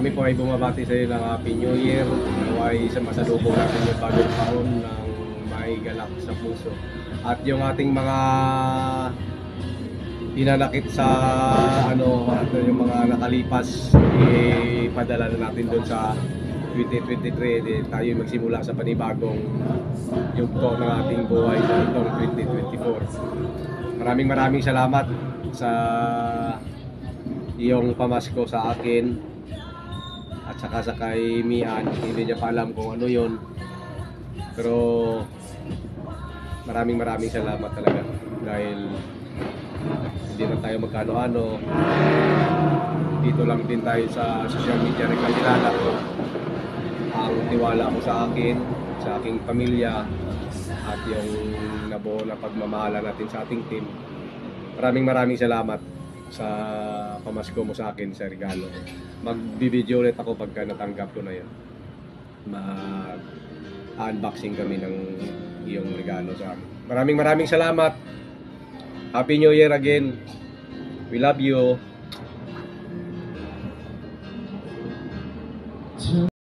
Kami po ay bumabati sa iyo ng Happy New Year. Naway sa masalubong natin yung bagong taon ng may galak sa puso. At yung ating mga pinanakit sa yung mga nakalipas, ipadala na natin doon sa 2023. Tayo magsimula sa panibagong yugto ng ating buhay sa itong 2024. Maraming salamat sa iyong pamasko sa akin at saka sa kay Mian. Hindi niya pa alam kung ano yon, pero maraming salamat talaga dahil hindi na tayo magkano-ano. Dito lang din tayo sa social media nagkakilala ko. Ang tiwala ko sa akin, sa aking pamilya, at yung nabuo na pagmamahala natin sa ating team. Maraming salamat sa pamasko mo sa akin sa regalo. Magbibideo ulit ako pagka natanggap ko na yun. Mag-unboxing kami ng iyong regalo sa akin. Maraming salamat. Happy New Year again. We love you.